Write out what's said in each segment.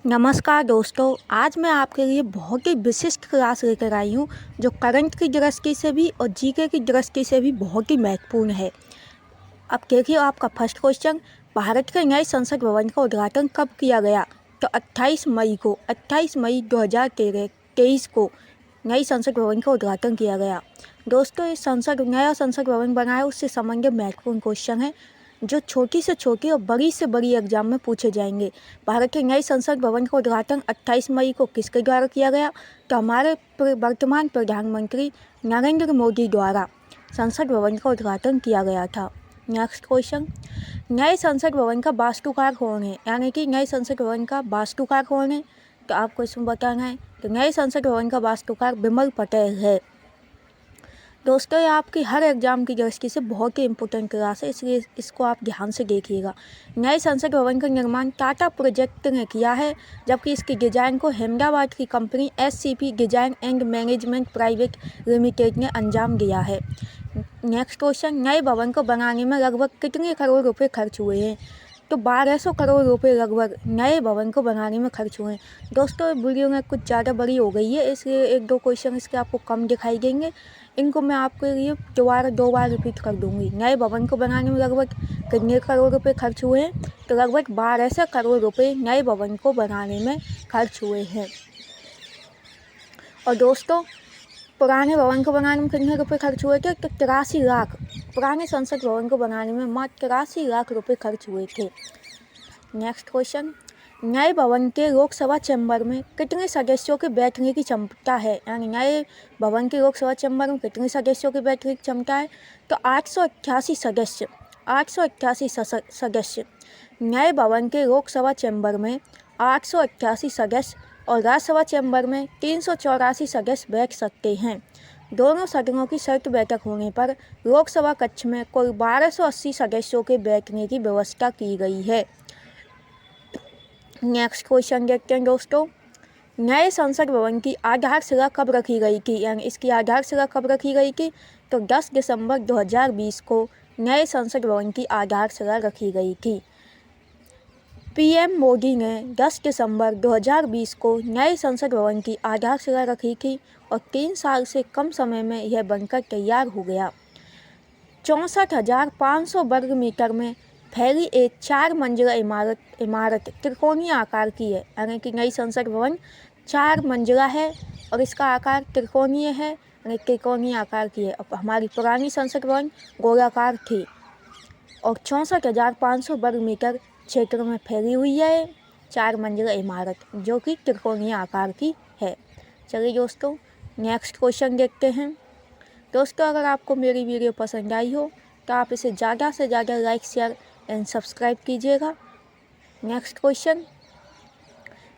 नमस्कार दोस्तों, आज मैं आपके लिए बहुत ही विशिष्ट क्लास लेकर आई हूँ जो करंट की दृष्टि से भी और जीके की दृष्टि से भी बहुत ही महत्वपूर्ण है। अब देखिए आपका फर्स्ट क्वेश्चन, भारत के नए संसद भवन का उद्घाटन कब किया गया? तो 28 मई 2023 को नई संसद भवन का उद्घाटन किया गया। दोस्तों, ये नया संसद भवन बना है, उससे संबंधित महत्वपूर्ण क्वेश्चन है जो छोटी से छोटी और बड़ी से बड़ी एग्जाम में पूछे जाएंगे। भारत के नए संसद भवन का उद्घाटन 28 मई को किसके द्वारा किया गया? तो हमारे वर्तमान प्रधानमंत्री नरेंद्र मोदी द्वारा संसद भवन का उद्घाटन किया गया था। नेक्स्ट क्वेश्चन, नए संसद भवन का वास्तुकार कौन है? यानी कि नए संसद भवन का वास्तुकार कौन है? तो आपको इसमें बताना है। तो नए संसद भवन का वास्तुकार विमल पटेल है। दोस्तों, ये आपकी हर एग्जाम की दृष्टि से बहुत ही इंपॉर्टेंट क्लास है, इसलिए इसको आप ध्यान से देखिएगा। नए संसद भवन का निर्माण टाटा प्रोजेक्ट ने किया है, जबकि इसकी डिजाइन को अहमदाबाद की company SCP design and management private limited ने अंजाम दिया है। नेक्स्ट क्वेश्चन, नए भवन को बनाने में लगभग कितने करोड़ रुपए खर्च हुए हैं? तो 1200 करोड़ रुपए लगभग नए भवन को बनाने में खर्च हुए हैं। दोस्तों, वीडियो में कुछ ज़्यादा बड़ी हो गई है, इसलिए एक दो क्वेश्चन इसके आपको कम दिखाई देंगे। इनको मैं आपके लिए दो बार रिपीट कर दूंगी। नए भवन को बनाने में लगभग कितने करोड़ रुपए खर्च हुए हैं? तो लगभग 1200 करोड़ रुपए नए भवन को बनाने में खर्च हुए हैं। और दोस्तों, पुराने भवन को बनाने में कितने रुपए खर्च हुए थे? तो 83 लाख। पुराने संसद भवन को बनाने में मात्र 83 लाख रुपए खर्च हुए थे। नेक्स्ट क्वेश्चन, नए भवन के लोकसभा चैम्बर में कितने सदस्यों के बैठने की क्षमता है? यानी नए भवन के लोकसभा चैम्बर में कितने सदस्यों के बैठने की क्षमता है? तो 888 सदस्य। 888 सदस्य नए भवन के लोकसभा चैम्बर में 888 सदस्य और राज्यसभा चैम्बर में 384 सदस्य बैठ सकते हैं। दोनों सदनों की संयुक्त बैठक होने पर लोकसभा कक्ष में कुल 1280 सदस्यों के बैठने की व्यवस्था की गई है। नेक्स्ट क्वेश्चन देखते हैं दोस्तों, नए संसद भवन की आधारशिला कब रखी गई थी? यानी इसकी आधारशिला कब रखी गई थी? तो 10 दिसंबर 2020 को नए संसद भवन की आधारशिला रखी गई थी। PM मोदी ने 10 दिसंबर 2020 को नए संसद भवन की आधारशिला रखी थी और 3 साल से कम समय में यह बनकर तैयार हो गया। 64,500 वर्ग मीटर में फैली एक 4 मंजिला इमारत त्रिकोणीय आकार की है। यानी कि नई संसद भवन 4 मंजिला है और इसका आकार त्रिकोणीय है, यानी त्रिकोणीय आकार की है। अब हमारी पुरानी संसद भवन गोलाकार थी और 64,500 वर्ग मीटर क्षेत्र में फैली हुई है 4 मंजिला इमारत, जो कि त्रिकोणीय आकार की है। चलिए दोस्तों, नेक्स्ट क्वेश्चन देखते हैं। दोस्तों, अगर आपको मेरी वीडियो पसंद आई हो तो आप इसे ज़्यादा से ज़्यादा लाइक, शेयर एंड सब्सक्राइब कीजिएगा। नेक्स्ट क्वेश्चन,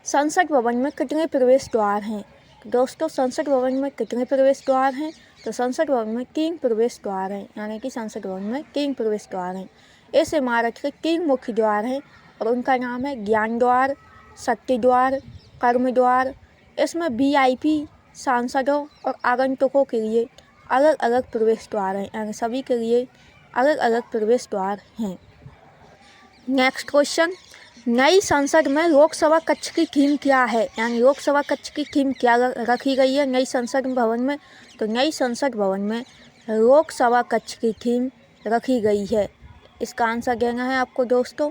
संसद भवन में कितने प्रवेश द्वार हैं? दोस्तों, संसद भवन में कितने प्रवेश द्वार हैं? तो संसद भवन में 3 प्रवेश द्वार हैं। यानी कि संसद भवन में 3 प्रवेश द्वार हैं। इस इमारत के 3 मुख्य द्वार हैं और उनका नाम है ज्ञान द्वार, शक्ति द्वार, कर्म द्वार। इसमें VIP सांसदों और आगंतुकों के लिए अलग अलग प्रवेश द्वार हैं, यानी सभी के लिए अलग अलग प्रवेश द्वार हैं। नेक्स्ट क्वेश्चन, नई संसद में लोकसभा कक्ष की थीम क्या है? यानी लोकसभा कक्ष की थीम क्या रखी गई है नई संसद भवन में? तो नई संसद भवन में लोकसभा कक्ष की थीम रखी गई है। इसका आंसर देना है आपको दोस्तों।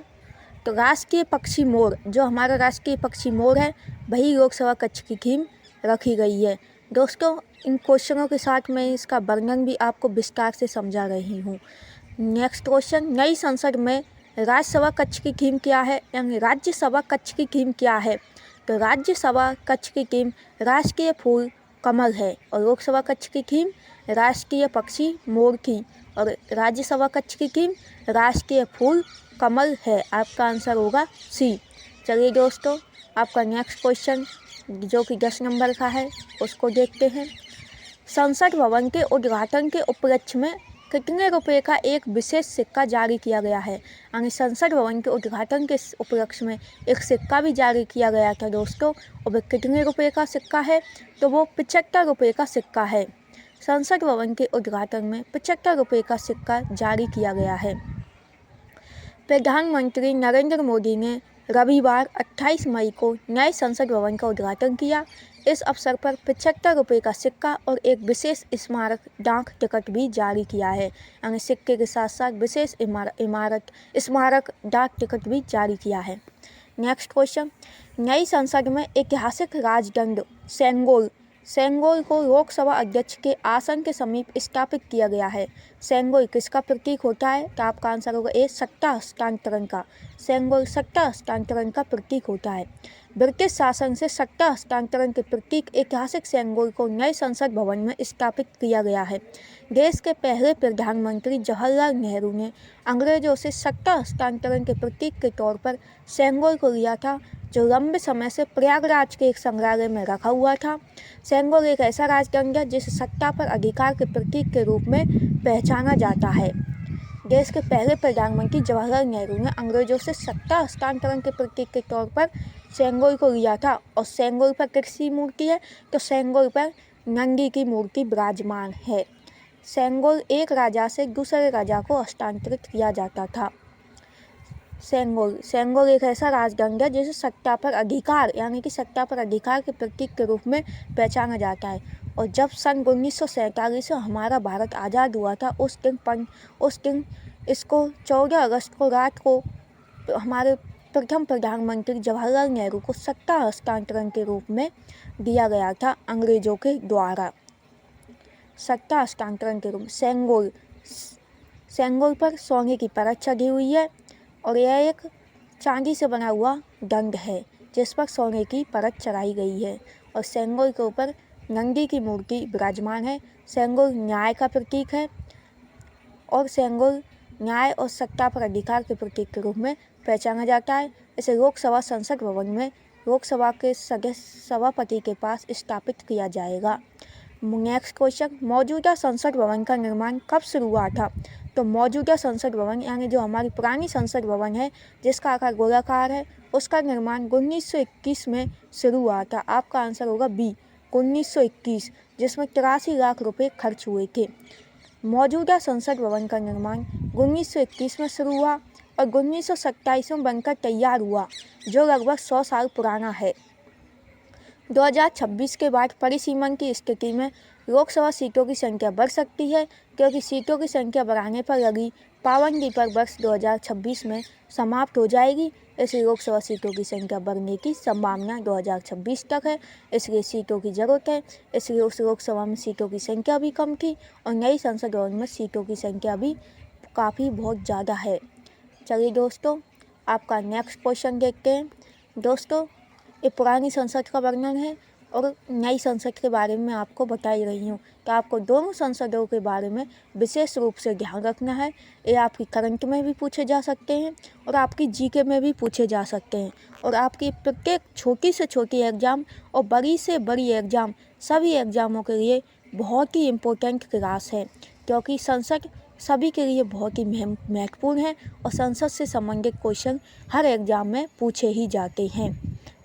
तो राष्ट्रीय पक्षी मोर, जो हमारा राष्ट्रीय पक्षी मोर है, वही लोकसभा कक्ष की थीम रखी गई है। दोस्तों, इन क्वेश्चनों के साथ मैं इसका वर्णन भी आपको विस्तार से समझा रही हूँ। नेक्स्ट क्वेश्चन, नई संसद में राज्यसभा कक्ष की थीम क्या है? यानी राज्यसभा कक्ष की थीम क्या है? तो राज्यसभा कक्ष की थीम राष्ट्रीय फूल कमल है और लोकसभा कक्ष की थीम राष्ट्रीय पक्षी मोर थी और राज्यसभा कक्ष की थीम राष्ट्रीय फूल कमल है। आपका आंसर होगा C। चलिए दोस्तों, आपका नेक्स्ट क्वेश्चन जो कि 10 नंबर का है उसको देखते हैं। संसद भवन के उद्घाटन के उपलक्ष्य में कितने रुपए का एक विशेष सिक्का जारी किया गया है? यानी संसद भवन के उद्घाटन के उपलक्ष्य में एक सिक्का भी जारी किया गया था दोस्तों, और वह कितने रुपए का सिक्का है? तो वो 75 रुपये का सिक्का है। संसद भवन के उद्घाटन में 75 रुपये का सिक्का जारी किया गया है। प्रधानमंत्री नरेंद्र मोदी ने रविवार 28 मई को नए संसद भवन का उद्घाटन किया। इस अवसर पर 75 रुपये का सिक्का और एक विशेष स्मारक डाक टिकट भी जारी किया है। यानी सिक्के के साथ साथ विशेष स्मारक डाक टिकट भी जारी किया है। नेक्स्ट क्वेश्चन, नई संसद में ऐतिहासिक राजदंड सेंगोल को लोकसभा अध्यक्ष के आसन के समीप स्थापित किया गया है। सेंगोल किसका प्रतीक होता है? तो आपका आंसर होगा ए, सत्ता हस्तांतरण का। सेंगोल सत्ता हस्तांतरण का प्रतीक होता है। ब्रिटिश शासन से सत्ता हस्तांतरण के प्रतीक ऐतिहासिक सेंगोल को नए संसद भवन में स्थापित किया गया है। देश के पहले प्रधानमंत्री जवाहरलाल नेहरू ने अंग्रेजों से सत्ता हस्तांतरण के प्रतीक के तौर पर सेंगोल को लिया था, जो लंबे समय से प्रयागराज के एक संग्रहालय में रखा हुआ था। सेंगोल एक ऐसा राजदंड है जिसे सत्ता पर अधिकार के प्रतीक के रूप में पहचाना जाता है। देश के पहले प्रधानमंत्री जवाहरलाल नेहरू ने अंग्रेजों से सत्ता हस्तांतरण के प्रतीक के तौर पर सेंगोल को लिया था। और सेंगोल पर किसकी मूर्ति है? तो सेंगोल पर नंदी की मूर्ति विराजमान है। सेंगोल एक राजा से दूसरे राजा को हस्तांतरित किया जाता था। सेंगोल एक ऐसा राजदंड है जिसे सत्ता पर अधिकार यानी कि सत्ता पर अधिकार के प्रतीक के रूप में पहचाना जाता है। और जब सन 1947 में हमारा भारत आज़ाद हुआ था, उस दिन इसको 14 अगस्त को रात को हमारे प्रथम प्रधानमंत्री जवाहरलाल नेहरू को सत्ता हस्तांतरण के रूप में दिया गया था अंग्रेजों के द्वारा। सत्ता हस्तांतरण के रूप में सेंगोल पर सोने की परत चढ़ी हुई है और यह एक चांदी से बना हुआ दंड है जिस पर सोने की परत चढ़ाई गई है। और सेंगोल के ऊपर नंदी की मूर्ति विराजमान है। सेंगोल न्याय का प्रतीक है और सेंगोल न्याय और सत्ता पर अधिकार के प्रतीक के रूप में पहचाना जाता है। इसे लोकसभा संसद भवन में लोकसभा के सभापति के पास स्थापित किया जाएगा। नेक्स्ट क्वेश्चन, मौजूदा संसद भवन का निर्माण कब शुरू हुआ था? तो मौजूदा संसद भवन यानी जो हमारी पुरानी संसद भवन है जिसका आकार गोलाकार है, उसका निर्माण 1921 में शुरू हुआ था। आपका आंसर होगा बी, 1921, जिसमें 83 लाख रुपए खर्च हुए थे। मौजूदा संसद भवन का निर्माण 1921 में शुरू हुआ और 1927 में बनकर तैयार हुआ, जो लगभग 100 साल पुराना है। 2026 के बाद परिसीमन की स्थिति में लोकसभा सीटों की संख्या बढ़ सकती है, क्योंकि सीटों की संख्या बढ़ाने पर लगी पाबंदी पर वर्ष 2026 में समाप्त हो जाएगी। इसलिए लोकसभा सीटों की संख्या बढ़ने की संभावना 2026 तक है। इसलिए सीटों की ज़रूरत है। इसलिए उस लोकसभा में सीटों की संख्या भी कम थी और नई संसद भवन में सीटों की संख्या भी काफ़ी बहुत ज़्यादा है। चलिए दोस्तों, आपका नेक्स्ट क्वेश्चन देखते हैं। दोस्तों, ये पुरानी संसद का वर्णन है और नई संसद के बारे में आपको बता ही रही हूँ। तो आपको दोनों संसदों के बारे में विशेष रूप से ध्यान रखना है। ये आपकी करंट में भी पूछे जा सकते हैं और आपकी जीके में भी पूछे जा सकते हैं। और आपकी प्रत्येक छोटी से छोटी एग्ज़ाम और बड़ी से बड़ी एग्ज़ाम, सभी एग्ज़ामों के लिए बहुत ही इम्पोर्टेंट क्लास है, क्योंकि संसद सभी के लिए बहुत ही महत्वपूर्ण है और संसद से संबंधित क्वेश्चन हर एग्ज़ाम में पूछे ही जाते हैं।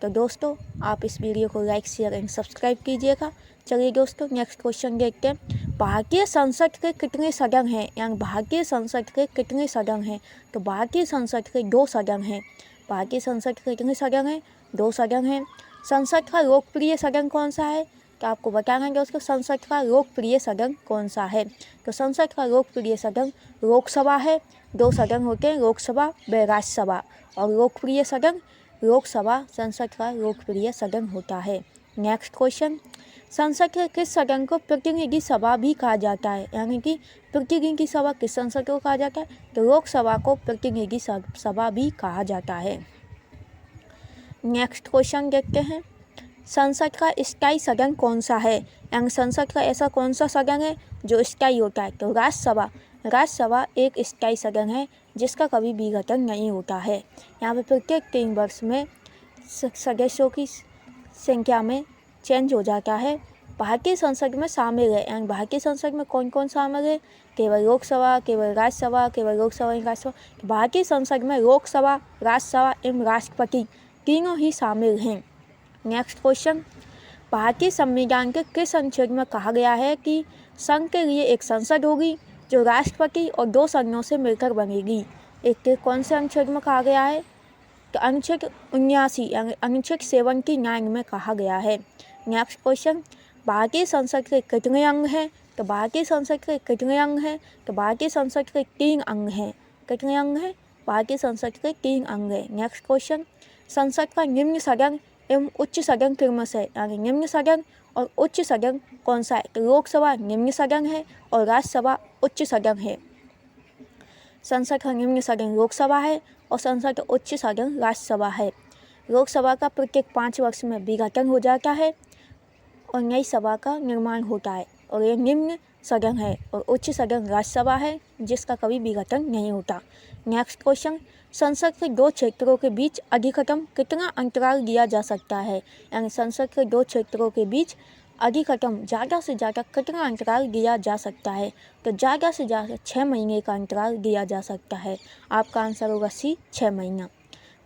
तो दोस्तों, आप इस वीडियो को लाइक, शेयर एंड सब्सक्राइब कीजिएगा। चलिए दोस्तों, नेक्स्ट क्वेश्चन देखते हैं। भारतीय संसद के कितने सदन हैं? यानी भारतीय संसद के कितने सदन हैं? तो भारतीय संसद के 2 सदन हैं। भारतीय संसद के कितने सदन हैं? 2 सदन हैं। संसद का लोकप्रिय सदन कौन सा है? तो आपको बताना है दोस्तों, संसद का लोकप्रिय सदन कौन सा है? तो संसद का लोकप्रिय सदन लोकसभा है। 2 सदन होते हैं, लोकसभा व राज्यसभा। और लोकप्रिय सदन लोकसभा संसद का लोकप्रिय सदन होता है। नेक्स्ट क्वेश्चन, संसद के किस सदन को प्रतिनिधि सभा भी कहा जाता है? यानी कि प्रतिनिधि सभा किस संसद को कहा जाता है? तो लोकसभा को प्रतिनिधि सभा भी कहा जाता है। नेक्स्ट क्वेश्चन देखते हैं। संसद का स्थायी सदन कौन सा है? यानी संसद का ऐसा कौन सा सदन है जो स्थायी होता है? तो राज्यसभा। राज्यसभा एक स्थायी सदन है जिसका कभी विघटन नहीं होता है। यहाँ पे प्रत्येक 3 वर्ष में सदस्यों की संख्या में चेंज हो जाता है। भारतीय संसद में शामिल है, यानी भारतीय संसद में कौन कौन शामिल है? केवल लोकसभा, केवल राज्यसभा, केवल लोकसभा एवं राज्यसभा। भारतीय संसद में लोकसभा, राज्यसभा एवं राष्ट्रपति तीनों ही शामिल हैं। नेक्स्ट क्वेश्चन, भारतीय संविधान के किस अनुच्छेद में कहा गया है कि संघ के लिए एक संसद होगी जो राष्ट्रपति और 2 सदनों से मिलकर बनेगी? एक कौन से अनुच्छेद में कहा गया है? तो अनुच्छेद 79 यानी अनुच्छेद 79 में कहा गया है। नेक्स्ट क्वेश्चन, भारतीय संसद के कितने अंग हैं? तो भारतीय संसद के कितने अंग हैं? तो भारतीय संसद के 3 अंग हैं। कितने अंग हैं? भारतीय संसद के 3 अंग हैं। नेक्स्ट क्वेश्चन, संसद का निम्न सदन एवं उच्च सदन किनमें से? यानी निम्न सदन और उच्च सदन कौन सा है? तो लोकसभा निम्न सदन है और राज्यसभा उच्च सदन है। संसद का निम्न सदन लोकसभा है और संसद का उच्च सदन राज्यसभा है। लोकसभा का प्रत्येक 5 वर्ष में विघटन हो जाता है और नई सभा का निर्माण होता है, और यह निम्न सदन है, और उच्च सदन राज्यसभा है जिसका कभी विघटन नहीं होता। नेक्स्ट क्वेश्चन, संसद के 2 क्षेत्रों के बीच अधिकतम कितना अंतराल दिया जा सकता है? यानी संसद के 2 क्षेत्रों के बीच अधिकतम ज़्यादा से ज़्यादा कितना अंतराल दिया जा सकता है? तो ज़्यादा से ज़्यादा 6 महीने का अंतराल दिया जा सकता है। आपका आंसर होगा सी, 6 महीना।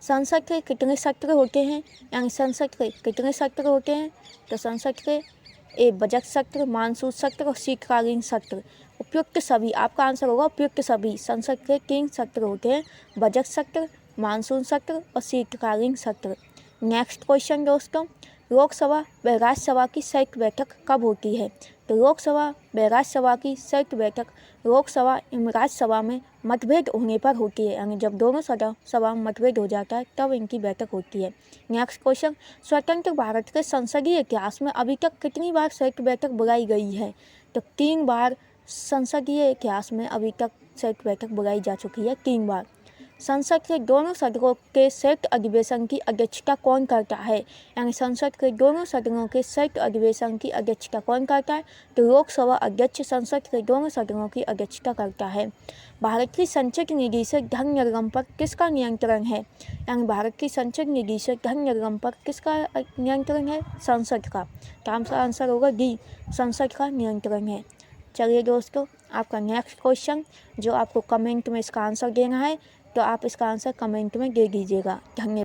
संसद के कितने सत्र होते हैं? यानी संसद के कितने सत्र होते हैं? तो संसद के बजट सत्र, मानसून सत्र और शीतकालीन सत्र। उपयुक्त सभी, आपका आंसर होगा उपयुक्त सभी। संसद के 3 सत्र होते हैं, बजट सत्र, मानसून सत्र और शीतकालीन सत्र। नेक्स्ट क्वेश्चन दोस्तों, लोकसभा व राज्यसभा की संयुक्त बैठक कब होती है? तो लोकसभा व राज्यसभा की संयुक्त बैठक लोकसभा एवं राज्यसभा में मतभेद होने पर होती है। यानी जब दोनों सभा में मतभेद हो जाता है तब इनकी बैठक होती है। नेक्स्ट क्वेश्चन, स्वतंत्र भारत के संसदीय इतिहास में अभी तक कितनी बार संयुक्त बैठक बुलाई गई है? तो 3 बार संसदीय इतिहास में अभी तक संयुक्त बैठक बुलाई जा चुकी है, 3 बार। संसद के दोनों सदनों के संयुक्त अधिवेशन की अध्यक्षता कौन करता है? यानी संसद के दोनों सदनों के संयुक्त अधिवेशन की अध्यक्षता कौन करता है? तो लोकसभा अध्यक्ष संसद के दोनों सदनों की अध्यक्षता करता है। भारत की संचित निधि से धन निर्गम पर किसका नियंत्रण है? यानी भारत की संचित निधि से धन निर्गम पर किसका नियंत्रण है? संसद का। तो आपका आंसर होगा डी, संसद का नियंत्रण है। चलिए दोस्तों, आपका नेक्स्ट क्वेश्चन जो आपको कमेंट में इसका आंसर देना है, तो आप इसका आंसर कमेंट में दे दीजिएगा। धन्यवाद।